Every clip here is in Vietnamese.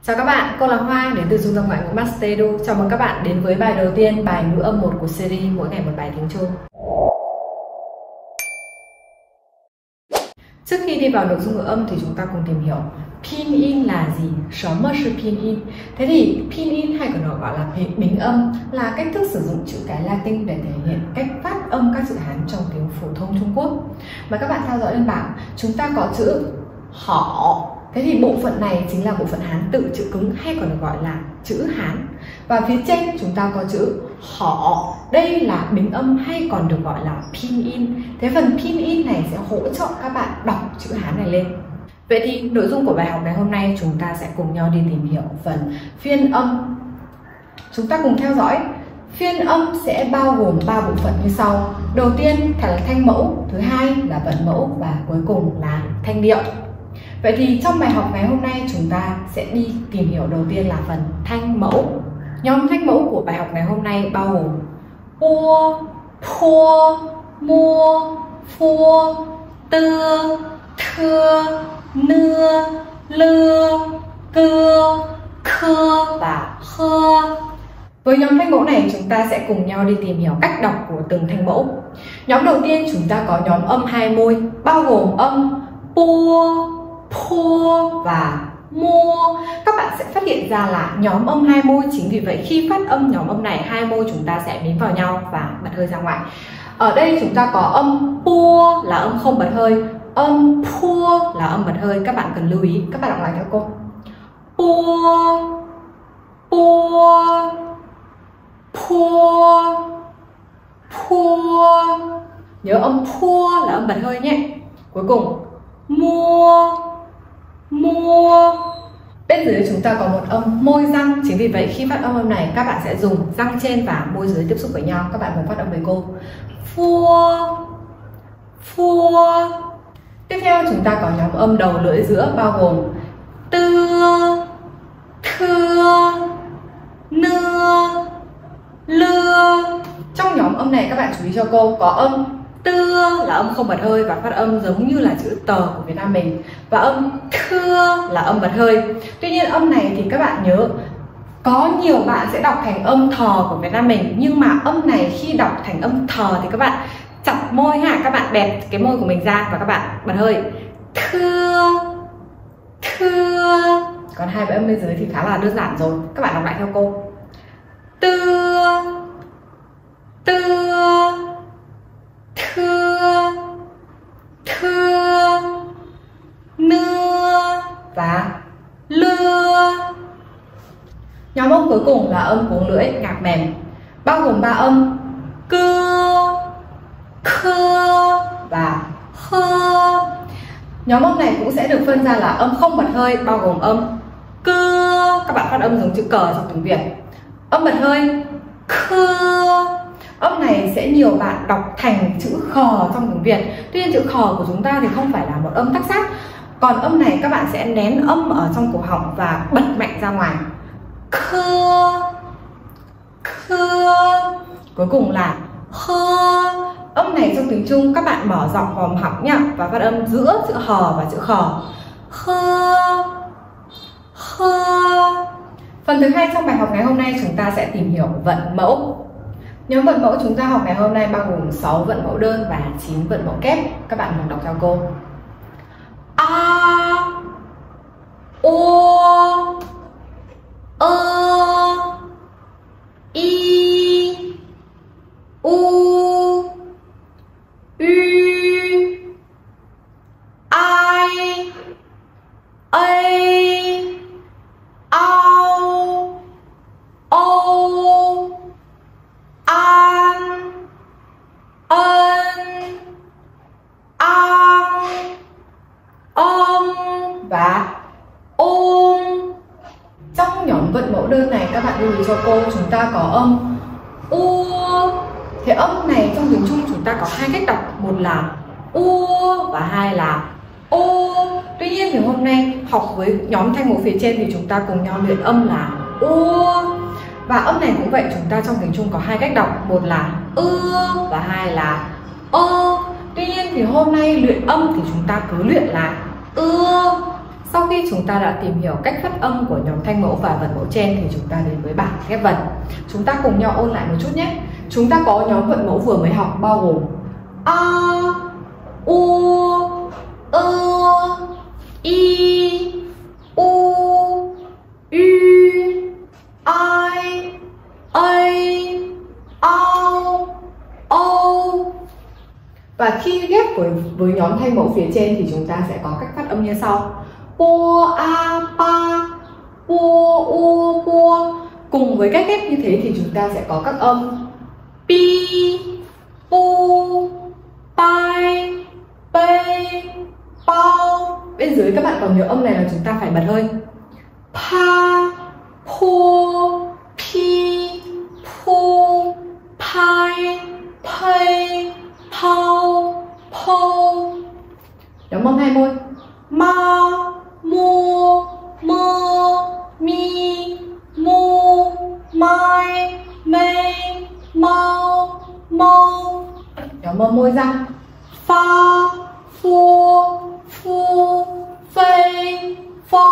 Chào các bạn, cô là Hoa đến từ Trung tâm Ngoại ngữ Master Edu. Chào mừng các bạn đến với bài đầu tiên, bài ngữ âm 1 của series mỗi ngày một bài tiếng Trung. Trước khi đi vào nội dung ngữ âm thì chúng ta cùng tìm hiểu Pinyin là gì? 什么是 Pinyin? Thế thì Pinyin hay còn gọi là bính âm là cách thức sử dụng chữ cái Latin để thể hiện cách phát âm các chữ Hán trong tiếng phổ thông Trung Quốc. Mời các bạn theo dõi lên bảng. Chúng ta có chữ họ. Thế thì bộ phận này chính là bộ phận Hán tự chữ cứng hay còn được gọi là chữ Hán. Và phía trên chúng ta có chữ họ. Đây là bính âm hay còn được gọi là Pinyin. Thế phần Pinyin này sẽ hỗ trợ các bạn đọc chữ Hán này lên. Vậy thì nội dung của bài học ngày hôm nay chúng ta sẽ cùng nhau đi tìm hiểu phần phiên âm. Chúng ta cùng theo dõi. Phiên âm sẽ bao gồm 3 bộ phận như sau. Đầu tiên là thanh mẫu, thứ hai là vận mẫu và cuối cùng là thanh điệu. Vậy thì trong bài học ngày hôm nay chúng ta sẽ đi tìm hiểu đầu tiên là phần thanh mẫu. Nhóm thanh mẫu của bài học ngày hôm nay bao gồm bua, phua, mua, phua, tưa, thưa, nưa, lưa, cưa, khơ và khơ. Với nhóm thanh mẫu này chúng ta sẽ cùng nhau đi tìm hiểu cách đọc của từng thanh mẫu. Nhóm đầu tiên chúng ta có nhóm âm hai môi bao gồm âm bua, phua và mua. Các bạn sẽ phát hiện ra là nhóm âm hai môi, chính vì vậy khi phát âm nhóm âm này hai môi chúng ta sẽ mím vào nhau và bật hơi ra ngoài. Ở đây chúng ta có âm bua là âm không bật hơi, âm phua là âm bật hơi. Các bạn cần lưu ý, các bạn đọc lại theo cô. Bua, bua, phua, phua. Nhớ âm phua là âm bật hơi nhé. Cuối cùng mua, mua. Bên dưới chúng ta có một âm môi răng, chính vì vậy khi phát âm này các bạn sẽ dùng răng trên và môi dưới tiếp xúc với nhau. Các bạn cùng phát âm với cô. Phua, phua. Tiếp theo chúng ta có nhóm âm đầu lưỡi giữa bao gồm tưa, thưa, nưa, lưa. Trong nhóm âm này các bạn chú ý cho cô có âm tưa là âm không bật hơi và phát âm giống như là chữ tờ của Việt Nam mình, và âm thưa là âm bật hơi. Tuy nhiên âm này thì các bạn nhớ có nhiều bạn sẽ đọc thành âm thờ của Việt Nam mình, nhưng mà âm này khi đọc thành âm thờ thì các bạn chặt môi ha, các bạn bẹp cái môi của mình ra và các bạn bật hơi thưa, thưa. Còn hai cái âm bên dưới thì khá là đơn giản rồi, các bạn đọc lại theo cô. Tưa, tưa, thưa, thưa, nưa và lưa. Nhóm âm cuối cùng là âm cuống lưỡi ngạc mềm bao gồm 3 âm cưa, khơ và khơ. Nhóm âm này cũng sẽ được phân ra là âm không bật hơi bao gồm âm cưa, các bạn phát âm giống chữ cờ trong tiếng Việt. Âm bật hơi khơ. Âm này sẽ nhiều bạn đọc thành chữ khờ trong tiếng Việt. Tuy nhiên chữ khờ của chúng ta thì không phải là một âm tắc sát. Còn âm này các bạn sẽ nén âm ở trong cổ họng và bật mạnh ra ngoài. Khơ, khơ. Cuối cùng là khơ. Âm này trong tiếng Trung các bạn mở rộng vòm họng nhá và phát âm giữa chữ hờ và chữ khờ. Khơ, khơ. Phần thứ hai trong bài học ngày hôm nay chúng ta sẽ tìm hiểu vận mẫu. Nhóm vận mẫu chúng ta học ngày hôm nay bao gồm 6 vận mẫu đơn và 9 vận mẫu kép. Các bạn cùng đọc theo cô. A, O, ơ, y, u, ü, ai, ây, ao, âu, an, ân, ang, âm và ôm. Trong nhóm vận mẫu đơn này các bạn lưu ý cho cô chúng ta có âm u. Thế âm này trong tiếng Trung chúng ta có hai cách đọc, một là u và hai là ô. Tuy nhiên thì hôm nay học với nhóm thanh mẫu phía trên thì chúng ta cùng nhau luyện âm là u. Và âm này cũng vậy, chúng ta trong tiếng Trung có hai cách đọc, một là và hai là ơ. Tuy nhiên thì hôm nay luyện âm thì chúng ta cứ luyện là Sau khi chúng ta đã tìm hiểu cách phát âm của nhóm thanh mẫu và vận mẫu trên thì chúng ta đến với bảng ghép vần. Chúng ta cùng nhau ôn lại một chút nhé. Chúng ta có nhóm vận mẫu vừa mới học bao gồm a, u, ơ, y, u, ü, ai, ây, ao, âu. Và khi ghép với nhóm thanh mẫu phía trên thì chúng ta sẽ có cách phát âm như sau: po, a, pa, po, u, po. Cùng với cách ghép như thế thì chúng ta sẽ có các âm pi, pu, pai, pe, pao. Bên dưới các bạn còn nhớ âm này là chúng ta phải bật hơi: pa, pu, pi, pu, pai, pei, pao, po. Nhóm âm hai môi: ma, mu, mơ, mi, mu, mai, mê, mau, mau. Nhóm âm môi răng: pha, phu, phu, phê, phô.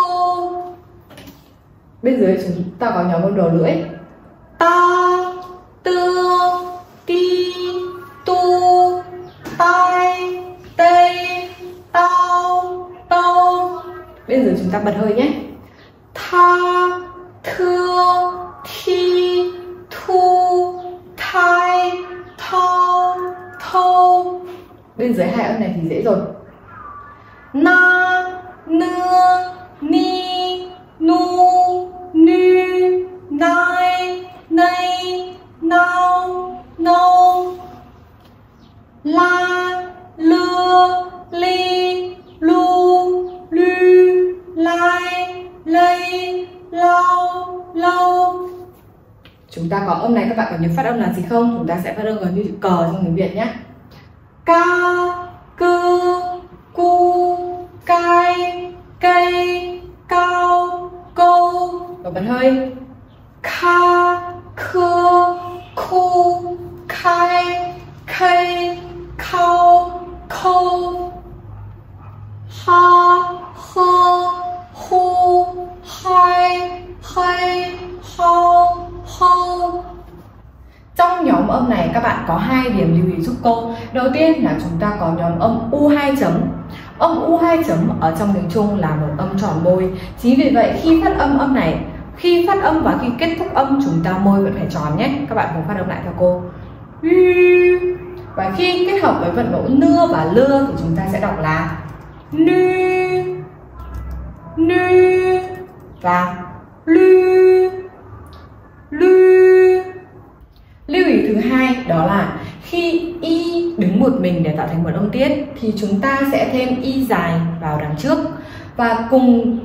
Bên dưới chúng ta có nhóm âm đầu lưỡi: ta, tương, ti, tu, tai, tê, tao, tâu. Bên dưới chúng ta bật hơi nhé: tha, thưa, thi, thu, thai, thao, thâu. Bên dưới hai âm này thì dễ rồi: na, nưa, ni, nu, nư, nai, nay, nau, nâu. La, lưa, ly, lu, lư, lai, lây, lau, lâu. Chúng ta có âm này, các bạn có nhớ phát âm là gì không? Chúng ta sẽ phát âm gần như chữ cờ trong tiếng Việt nhé: ca, cư, cu, cai, cây, cao, câu. Và bật hơi: kha, khưa, khu, khai, khay, khâu, khâu. Ha, hơ, hu, hai, hay, hau, hâu. Trong nhóm âm này các bạn có 2 điểm lưu ý giúp cô. Đầu tiên là chúng ta có nhóm âm U2 chấm. Âm U2 chấm ở trong tiếng Trung là một âm tròn môi. Chính vì vậy khi phát âm này, khi phát âm và khi kết thúc âm chúng ta môi vẫn phải tròn nhé. Các bạn cùng phát âm lại theo cô. Và khi kết hợp với vận mẫu nưa và lưa thì chúng ta sẽ đọc là nư, nư và lư, lư. Lưu ý thứ hai đó là khi y đứng một mình để tạo thành một âm tiết thì chúng ta sẽ thêm y dài vào đằng trước. Và cùng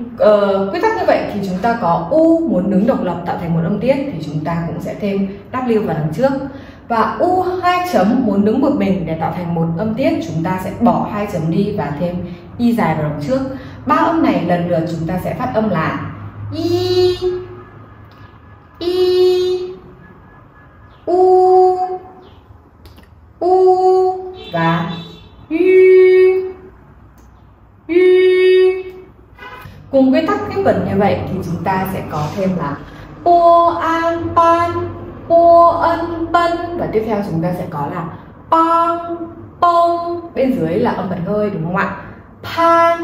quy tắc như vậy thì chúng ta có u muốn đứng độc lập tạo thành một âm tiết thì chúng ta cũng sẽ thêm W vào đằng trước. Và U2 chấm muốn đứng một mình để tạo thành một âm tiết chúng ta sẽ bỏ 2 chấm đi và thêm y dài vào đằng trước. 3 âm này lần lượt chúng ta sẽ phát âm là y, y, u, u và yu, yu. Cùng quy tắc ghép vần như vậy thì chúng ta sẽ có thêm là po, an, pan, po, ân, pân. Và tiếp theo chúng ta sẽ có là pang, pong. Bên dưới là âm bật hơi đúng không ạ? Pan,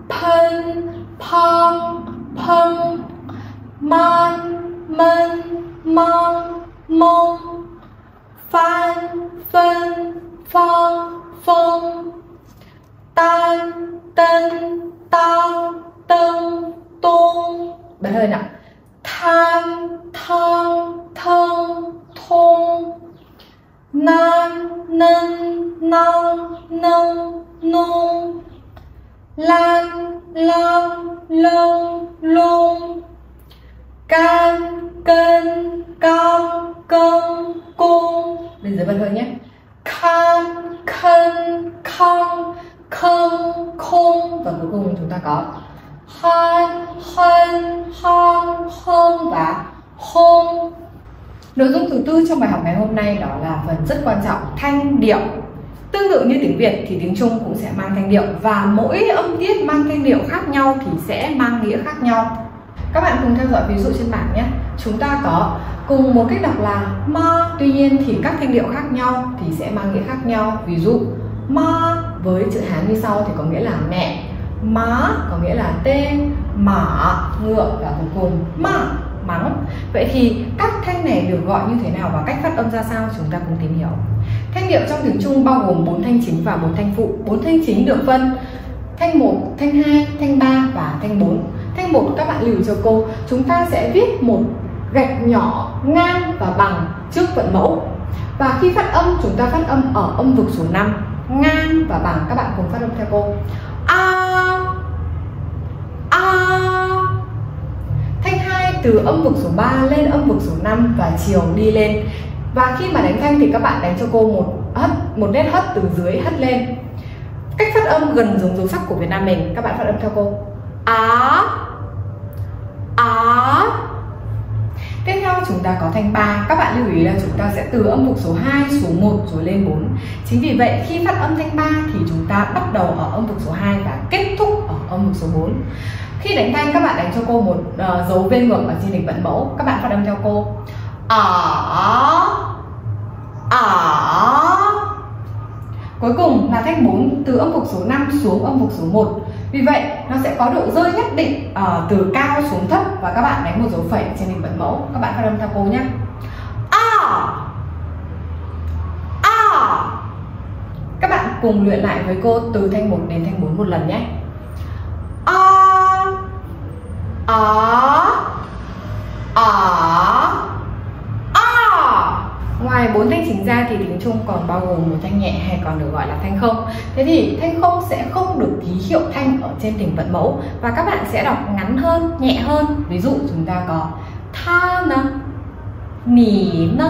pen, pang, păng, man, mân, mong, mông, phan, phân, phong, phong, tan, tân, tao, tân, tung. Bật hơi nào: than, thang, thân, thôn, nan, nân, năng, nông, nung, lan, lam, lông, lung, can, cân, cam, cân, cung. Bên dưới bật hơi nhé: can, khân, khăng, khân, khung. Và cuối cùng chúng ta có han, hân, hon, hông và hôn. Nội dung thứ tư trong bài học ngày hôm nay đó là phần rất quan trọng, thanh điệu. Tương tự như tiếng Việt thì tiếng Trung cũng sẽ mang thanh điệu, và mỗi âm tiết mang thanh điệu khác nhau thì sẽ mang nghĩa khác nhau. Các bạn cùng theo dõi ví dụ trên bảng nhé. Chúng ta có cùng một cách đọc là ma, tuy nhiên thì các thanh điệu khác nhau thì sẽ mang nghĩa khác nhau. Ví dụ ma với chữ Hán như sau thì có nghĩa là mẹ, má có nghĩa là tên, mã ngựa, và cuối cùng ma mắng. Vậy thì các thanh này được gọi như thế nào và cách phát âm ra sao, chúng ta cùng tìm hiểu. Thanh điệu trong tiếng Trung bao gồm 4 thanh chính và 4 thanh phụ. 4 thanh chính được phân thanh 1, thanh 2, thanh 3 và thanh 4. Thanh 1 các bạn lưu cho cô, chúng ta sẽ viết một gạch nhỏ ngang và bằng trước vận mẫu. Và khi phát âm, chúng ta phát âm ở âm vực số 5, ngang và bằng. Các bạn cùng phát âm theo cô. A, a. Thanh 2 từ âm vực số 3 lên âm vực số 5 và chiều đi lên. Và khi mà đánh thanh thì các bạn đánh cho cô một nét hất từ dưới hất lên. Cách phát âm gần giống dấu sắc của Việt Nam mình. Các bạn phát âm theo cô. Á, á. Tiếp theo chúng ta có thanh 3. Các bạn lưu ý là chúng ta sẽ từ âm vực số 2, số 1 rồi lên 4. Chính vì vậy khi phát âm thanh 3 thì chúng ta bắt đầu ở âm vực số 2 và kết thúc ở âm vực số 4. Khi đánh thanh các bạn đánh cho cô một dấu V ngược ở trên đỉnh vận mẫu. Các bạn phát âm theo cô. Cuối cùng là thanh 4 từ âm vực số 5 xuống âm vực số 1. Vì vậy nó sẽ có độ rơi nhất định từ cao xuống thấp, và các bạn đánh một dấu phẩy trên đỉnh vận mẫu. Các bạn phát âm theo cô nhé. Các bạn cùng luyện lại với cô từ thanh 1 đến thanh 4 một lần nhé. Ngoài 4 thanh chính ra thì tiếng Trung còn bao gồm một thanh nhẹ hay còn được gọi là thanh không. Thế thì thanh không sẽ không được ký hiệu thanh ở trên đỉnh vận mẫu, và các bạn sẽ đọc ngắn hơn, nhẹ hơn. Ví dụ chúng ta có tha nè, nì nè,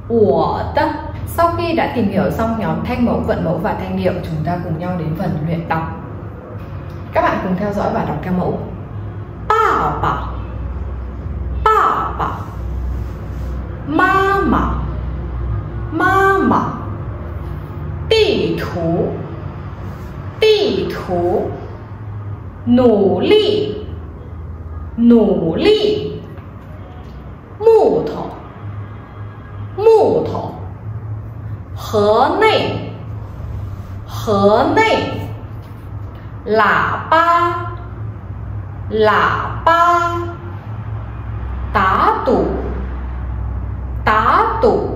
ủa ta. Sau khi đã tìm hiểu xong nhóm thanh mẫu, vận mẫu và thanh điệu, chúng ta cùng nhau đến phần luyện đọc. Các bạn cùng theo dõi và đọc theo mẫu. Ba bà, ba bà, ma mà, ma mà. Địa thủ, địa thủ. Nỗ lực, nỗ lực.木头,木头. Hở内, hở内. Lã ba, lã ba. Tá tủ, tá tủ.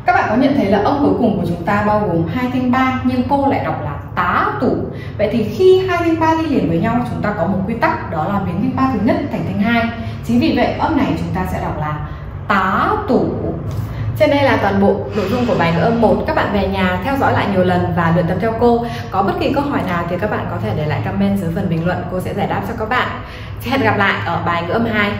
Các bạn có nhận thấy là âm cuối cùng của chúng ta bao gồm 2 thanh 3 nhưng cô lại đọc là tá tủ. Vậy thì khi 2 thanh 3 đi liền với nhau, chúng ta có một quy tắc, đó là biến thanh 3 thứ nhất thành thanh 2. Chính vì vậy âm này chúng ta sẽ đọc là tá tủ. Trên đây là toàn bộ nội dung của bài ngữ âm 1. Các bạn về nhà theo dõi lại nhiều lần và luyện tập theo cô. Có bất kỳ câu hỏi nào thì các bạn có thể để lại comment dưới phần bình luận, cô sẽ giải đáp cho các bạn. Hẹn gặp lại ở bài ngữ âm 2.